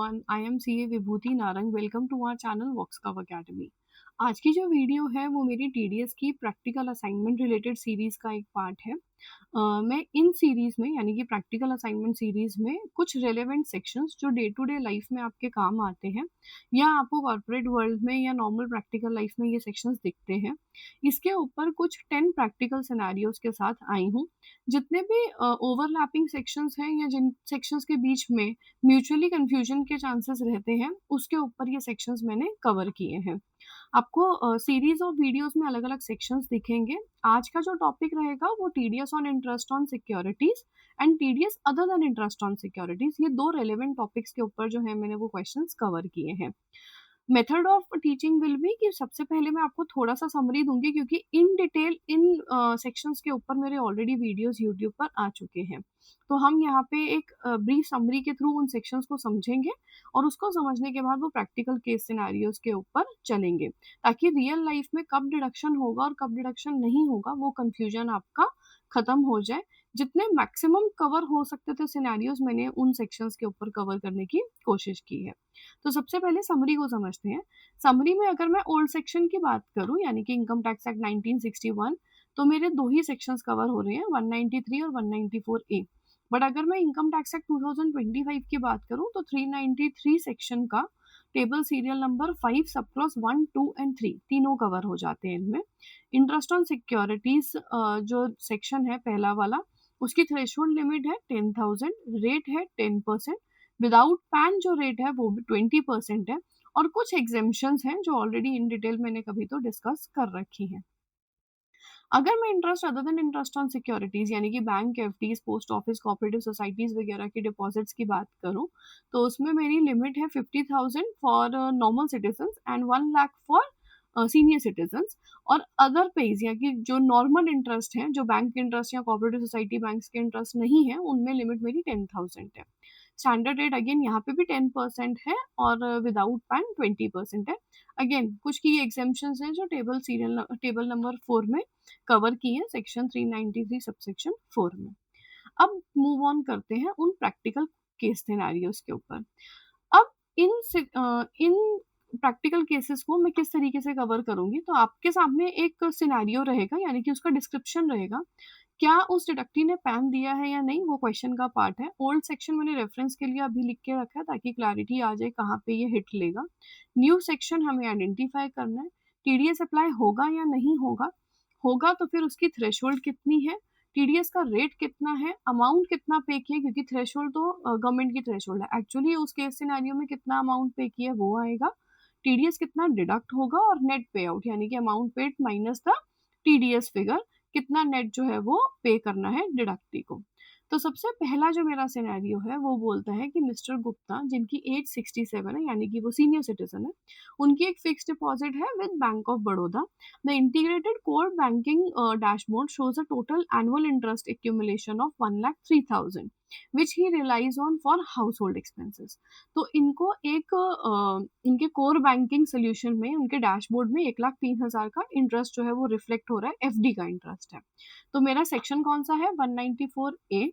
everyone. I am CA Vibhuti Narang. Welcome to our channel Voxcov Academy. आज की जो video है वो मेरी TDS की प्रैक्टिकल असाइनमेंट रिलेटेड सीरीज का एक पार्ट है. मैं इन सीरीज में यानी कि प्रैक्टिकल असाइनमेंट सीरीज में कुछ रेलेवेंट सेक्शंस जो डे टू डे लाइफ में आपके काम आते हैं या आपको कॉर्पोरेट वर्ल्ड में या नॉर्मल प्रैक्टिकल लाइफ में ये सेक्शंस दिखते हैं, इसके ऊपर कुछ 10 प्रैक्टिकल सिनेरियोज के साथ आई हूँ. जितने भी ओवरलैपिंग सेक्शंस हैं या जिन सेक्शंस के बीच में म्यूचुअली कंफ्यूजन के चांसेस रहते हैं, उसके ऊपर ये सेक्शंस मैंने कवर किए हैं. आपको सीरीज ऑफ वीडियोस में अलग अलग सेक्शंस दिखेंगे. आज का जो टॉपिक रहेगा वो TDS on interest on securities and TDS other than interest on securities. ये दो रेलेवेंट टॉपिक्स के ऊपर जो है मैंने वो क्वेश्चंस कवर किए हैं. Method of teaching will be कि सबसे पहले मैं आपको थोड़ा सा समरी दूंगी क्योंकि इन डिटेल इन सेक्शंस के ऊपर मेरे ऑलरेडी वीडियोस यूट्यूब पर आ चुके हैं. तो हम यहाँ पे एक ब्रीफ समरी के थ्रू उन सेक्शंस को समझेंगे और उसको समझने के बाद वो प्रैक्टिकल केस सिनेरियोज के ऊपर चलेंगे ताकि रियल लाइफ में कब डिडक्शन होगा और कब डिडक्शन नहीं होगा वो कंफ्यूजन आपका खत्म हो जाए. जितने मैक्सिमम कवर हो सकते थे सिनेरियोज मैंने उन सेक्शंस के ऊपर कवर करने की कोशिश की है. तो सबसे पहले समरी को समझते हैं. समरी में अगर मैं ओल्ड सेक्शन की बात करूं यानी कि इनकम टैक्स एक्ट 1961, तो मेरे दो ही सेक्शंस कवर हो रहे हैं, 193 और 194A. बट अगर मैं इनकम टैक्स एक्ट 2025 की बात करूं तो 393 सेक्शन का table serial number 5 sub clause 1, 2 and 3 तीनों कवर हो जाते हैं इनमें. इंटरेस्ट ऑन सिक्योरिटीज जो सेक्शन है पहला वाला, उसकी थ्रेशोल्ड लिमिट है 10,000, रेट है 10%, विदाउट पैन जो रेट है वो भी 20% है और कुछ एग्जेम्पशंस हैं जो ऑलरेडी इन डिटेल मैंने कभी तो डिस्कस कर रखी हैं. अगर मैं interest other than interest on securities यानी कि bank, FDs, post office, cooperative societies वगैरह की डिपॉजिट्स की बात करूं तो उसमें मेरी लिमिट है 50,000 for normal citizens and 1 lakh for senior citizens. और अदर पेज या कि जो नॉर्मल इंटरेस्ट हैं, जो बैंक के इंटरेस्ट या कोऑपरेटिव सोसाइटी बैंक्स के इंटरेस्ट नहीं है, उनमें लिमिट मेरी 10,000 है. स्टैंडर्ड रेट अगेन यहाँ पे भी 10% है और विदाउट पैन 20% है. अगेन कुछ की एग्जेम्पशंस हैं जो टेबल नंबर 4 में कवर की है सेक्शन 393 सबसेक्शन 4 में. अब मूव ऑन करते हैं उन प्रैक्टिकल केस सिनेरियोज के ऊपर. अब इन प्रैक्टिकल केसेस को मैं किस तरीके से कवर करूंगी, तो आपके सामने एक सिनेरियो रहेगा यानी कि उसका डिस्क्रिप्शन रहेगा. क्या उस डिडक्टी ने पैन दिया है या नहीं वो क्वेश्चन का पार्ट है. ओल्ड सेक्शन मैंने रेफरेंस के लिए अभी लिख के रखा है ताकि क्लैरिटी आ जाए कहाँ पे ये हिट लेगा. न्यू सेक्शन हमें आइडेंटिफाई करना है. टीडीएस अप्लाई होगा या नहीं होगा, होगा तो फिर उसकी थ्रेशोल्ड कितनी है, टीडीएस का रेट कितना है, अमाउंट कितना पे किया क्योंकि थ्रेशोल्ड तो गवर्नमेंट की थ्रेशोल्ड है. एक्चुअली उस केस सिनेरियो में कितना अमाउंट पे किया वो आएगा, टीडीएस कितना डिडक्ट होगा और नेट पे आउट यानी कि amount paid minus the TDS figure कितना नेट जो है वो पे करना है डिडक्टी को. तो सबसे पहला जो मेरा सिनेरियो है वो बोलता है कि मिस्टर गुप्ता जिनकी एज 67 है यानी कि वो सीनियर सिटीजन है, उनकी एक फिक्स डिपॉजिट है with bank of Baroda. The integrated core banking dashboard shows a total annual interest accumulation of 1,03,000 which he relies on for household expenses. तो इनको एक इनके कोर बैंकिंग सोल्यूशन में उनके डैशबोर्ड में 1,03,000 का इंटरेस्ट जो है वो रिफ्लेक्ट हो रहा है, एफडी का इंटरेस्ट है. तो मेरा सेक्शन कौन सा है, 194A.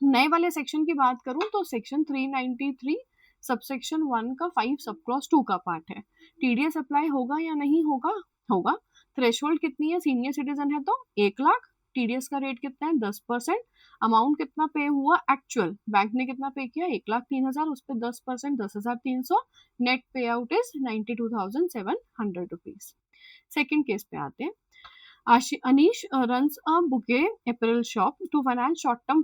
नए वाले सेक्शन की बात करूं तो सेक्शन 393 सबसेक्शन 1 का 5 सब क्लॉज 2 का पार्ट है. टीडीएस अप्लाई होगा या नहीं होगा, होगा. थ्रेशोल्ड कितनी है, सीनियर सिटीजन है तो 1 लाख. टीडीएस का रेट कितना है 10%. अमाउंट कितना पे हुआ एक्चुअल, बैंक ने कितना पे किया 1,03,000, उस पर 10% 10,300. नेट पे out is 92,700 rupees. Second case पे आते हैं. Anish runs a bouquet apparel shop. To finance short-term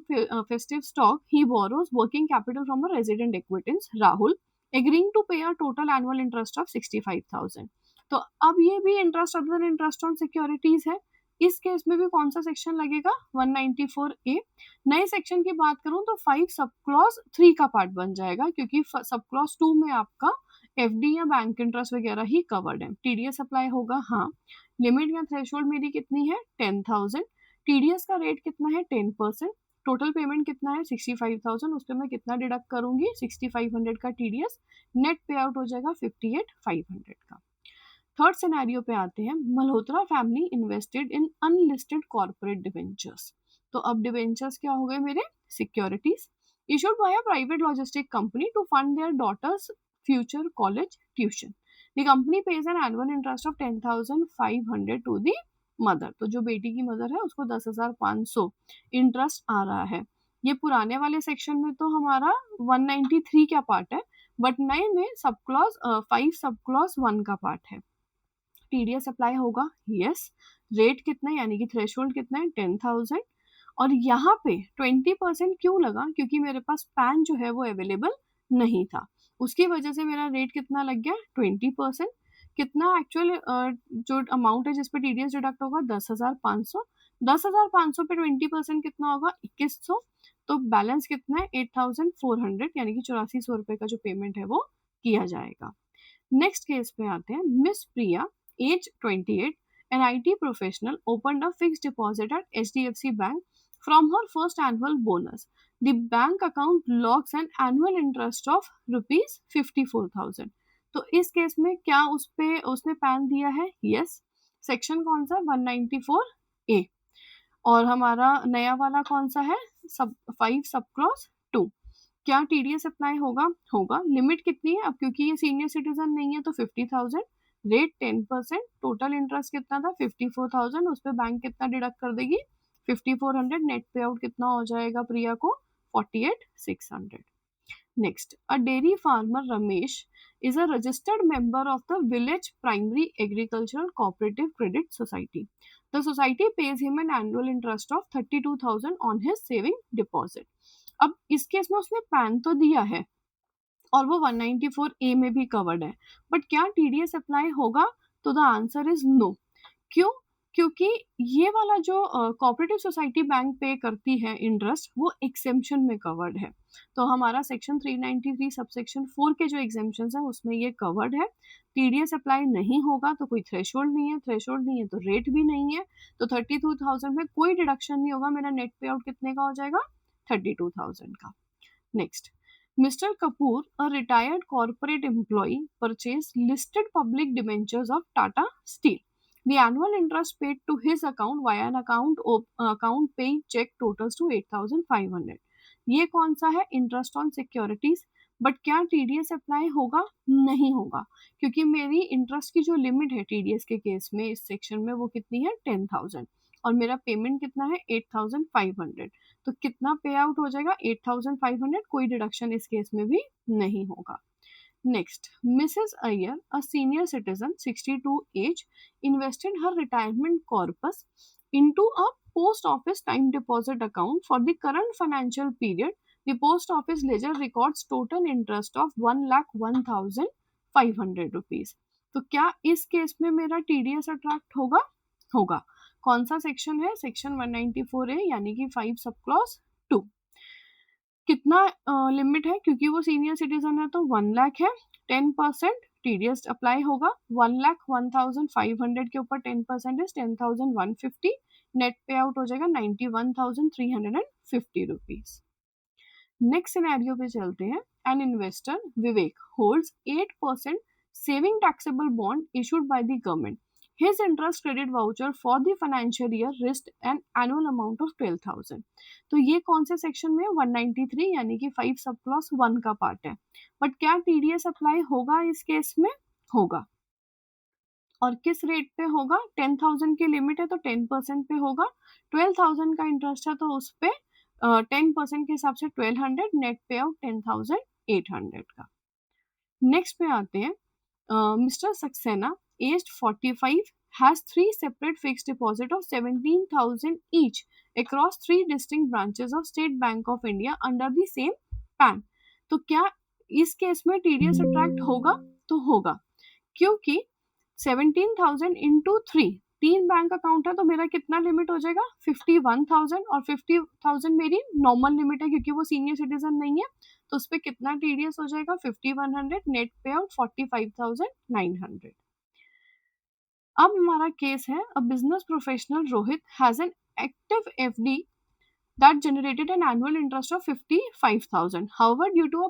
festive stock, he borrows working capital from a resident acquaintance, Rahul, agreeing to pay a total annual interest of 65,000. तो अब ये भी interest other than interest on securities है. इस case में भी कौन सा सेक्शन लगेगा, 194A. नए सेक्शन की बात करूं तो 5 सब क्लॉज 3 का पार्ट बन जाएगा क्योंकि सब क्लॉज 2 में आपका एफडी या बैंक इंटरेस्ट वगैरह ही कवर्ड है. टीडीएस अप्लाई होगा, हाँ. लिमिट या थ्रेशोल्ड मेरी कितनी है 10,000. टीडीएस का रेट कितना है 10%. टोटल पेमेंट कितना है 65,000, उस पर मैं कितना डिडक्ट करूंगी 6,500 का टीडीएस. नेट पे आउट हो जाएगा 58,500 का. थर्ड सिनेरियो पे आते हैं. Malhotra family invested in unlisted corporate debentures. तो अब डिवेंचर्स क्या हो गए मेरे, securities. issued by a private logistic company to fund their daughter's future college tuition. The company pays an annual interest of 10,500 to the mother. तो जो बेटी की मदर है उसको 10,500 इंटरेस्ट आ रहा है. ये पुराने वाले सेक्शन में तो हमारा 193 का पार्ट है, बट नए में सब क्लॉज 5 सब क्लॉज 1 का पार्ट है. टीडीएस अप्लाई होगा, यस. रेट कितना है यानी कि थ्रेशोल्ड कितना है 10,000. और यहाँ पे 20% क्यों लगा, क्योंकि मेरे पास पैन जो है वो अवेलेबल नहीं था, उसकी वजह से मेरा रेट कितना लग गया 20%. कितना एक्चुअल जो अमाउंट है जिस पे टीडीएस डिडक्ट होगा 10,500. 10,500 पे 20% कितना होगा 2,100. तो बैलेंस कितना है 8,400 यानी कि 8400 रुपये का जो पेमेंट है वो किया जाएगा. नेक्स्ट केस पे आते हैं. Miss Priya, age 28, an IT professional, opened a fixed deposit at HDFC Bank from her first annual bonus. The bank account logs an annual interest of rupees 54,000. तो इस केस में क्या उसने पैन दिया है? यस. सेक्शन कौन सा? 194A. और हमारा नया वाला कौन सा है? 5 सब क्लॉज 2. क्या टीडीएस अप्लाई होगा. लिमिट कितनी है? अब क्योंकि ये सीनियर सिटीजन नहीं है तो 50,000. रेट 10%. टोटल इंटरेस्ट कितना था 54,000. उस पर बैंक कितना डिडक्ट कर देगी 5400. नेट पे आउट कितना हो जाएगा प्रिया को 48,600. Next, a dairy farmer Ramesh is a registered member of the village primary agricultural cooperative credit society. The society pays him an annual interest of 32,000 on his saving deposit. अब इस case में उसने pan तो दिया है और वो 194A में भी कवर्ड है, बट क्या टीडीएस अप्लाई होगा? तो द आंसर इज नो. क्यों? क्योंकि ये वाला जो कोऑपरेटिव सोसाइटी बैंक पे करती है इंटरेस्ट वो एक्सेम्पशन में कवर्ड है. तो हमारा सेक्शन 393 सबसेक्शन 4 के जो एग्जेम्पशंस है उसमें ये कवर्ड है. टीडीएस अप्लाई नहीं होगा तो कोई थ्रेशोल्ड नहीं है, थ्रेशोल्ड नहीं है तो रेट भी नहीं है, तो 32,000 में कोई डिडक्शन नहीं होगा. मेरा नेट पे आउट कितने का हो जाएगा 32,000 का. Next, Mr. Kapoor, a retired corporate employee, purchased listed public debentures of Tata Steel. The annual interest paid to his account via an account paying check totals to 8,500. ये कौन सा है? Interest on securities. बट क्या TDS apply होगा? नहीं होगा, क्योंकि मेरी इंटरेस्ट की जो लिमिट है टीडीएस के केस में इस सेक्शन में वो कितनी है 10,000 और मेरा पेमेंट कितना है 8,500. तो कितना पे आउट हो जाएगा 8,500. कोई डिडक्शन इस केस में भी नहीं होगा. Next, Mrs Iyer, a senior citizen 62 age, invested her retirement corpus into a post office time deposit account for the current financial period. The post office ledger records total interest of 1,01,500 rupees. तो क्या इस case में मेरा TDS attract होगा. कौन सा section है? Section 194A यानी कि 5 सब क्लॉज 2. कितना लिमिट है? क्योंकि वो सीनियर सिटीजन है तो 1 लाख है. 10% टीडीएस अप्लाई होगा. 1,01,500 के ऊपर 10% इज 10,150. नेट पे आउट हो जाएगा 91,350 रुपीज. नेक्स्ट सिनेरियो पे चलते हैं. An investor Vivek holds 8% saving taxable bond issued by the government. His interest credit voucher for the financial year reached an annual amount of 12,000. तो ये कौन से सेक्शन में? 193 यानी कि 5 सब क्लॉज 1 का पार्ट है. बट क्या टीडीएस अप्लाई होगा इस केस में? होगा. और किस रेट पे होगा? 10,000 की लिमिट है तो 10% पे होगा. 12,000 का इंटरेस्ट है तो उस पे 10% के हिसाब से 1,200. नेट पे आउट 10,800 का. नेक्स्ट पे आते हैं. Mr. Saxena, aged 45, has 3 separate fixed deposit of 17,000 each across 3 distinct branches of State Bank of India under the same PAN. तो क्या इस केस में टीडीएस अट्रैक्ट होगा? तो होगा, क्योंकि 17,000 इंटू 3 बैंक अकाउंट है तो मेरा कितना लिमिट हो जाएगा 51,000. और 50,000 मेरी नॉर्मल लिमिट है क्योंकि वो सीनियर सिटीजन नहीं है, तो उस पर कितना टीडीएस हो जाएगा 5,100. नेट पे आउट 45,900. अब हमारा केस है. A business professional Rohit has an active FD that generated an annual interest of 55,000. However, due to a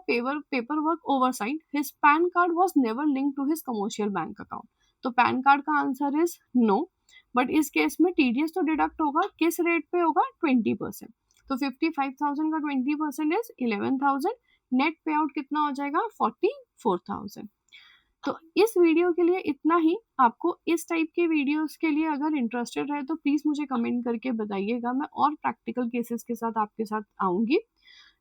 paperwork oversight, his PAN card was never linked to his commercial bank account. तो pan card का answer is no. But इस case में TDS तो deduct होगा. किस rate पे होगा? 20%. तो 55,000 का 20% इज 11,000। नेट पे आउट कितना हो जाएगा? 44,000। तो इस वीडियो के लिए इतना ही। आपको इस टाइप के वीडियोस के लिए अगर इंटरेस्टेड है तो प्लीज़ मुझे कमेंट करके बताइएगा, मैं और प्रैक्टिकल केसेस के साथ आपके साथ आऊँगी।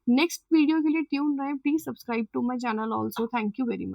नेक्स्ट वीडियो के लिए ट्यून रहे, please subscribe to my channel also. Thank you very much.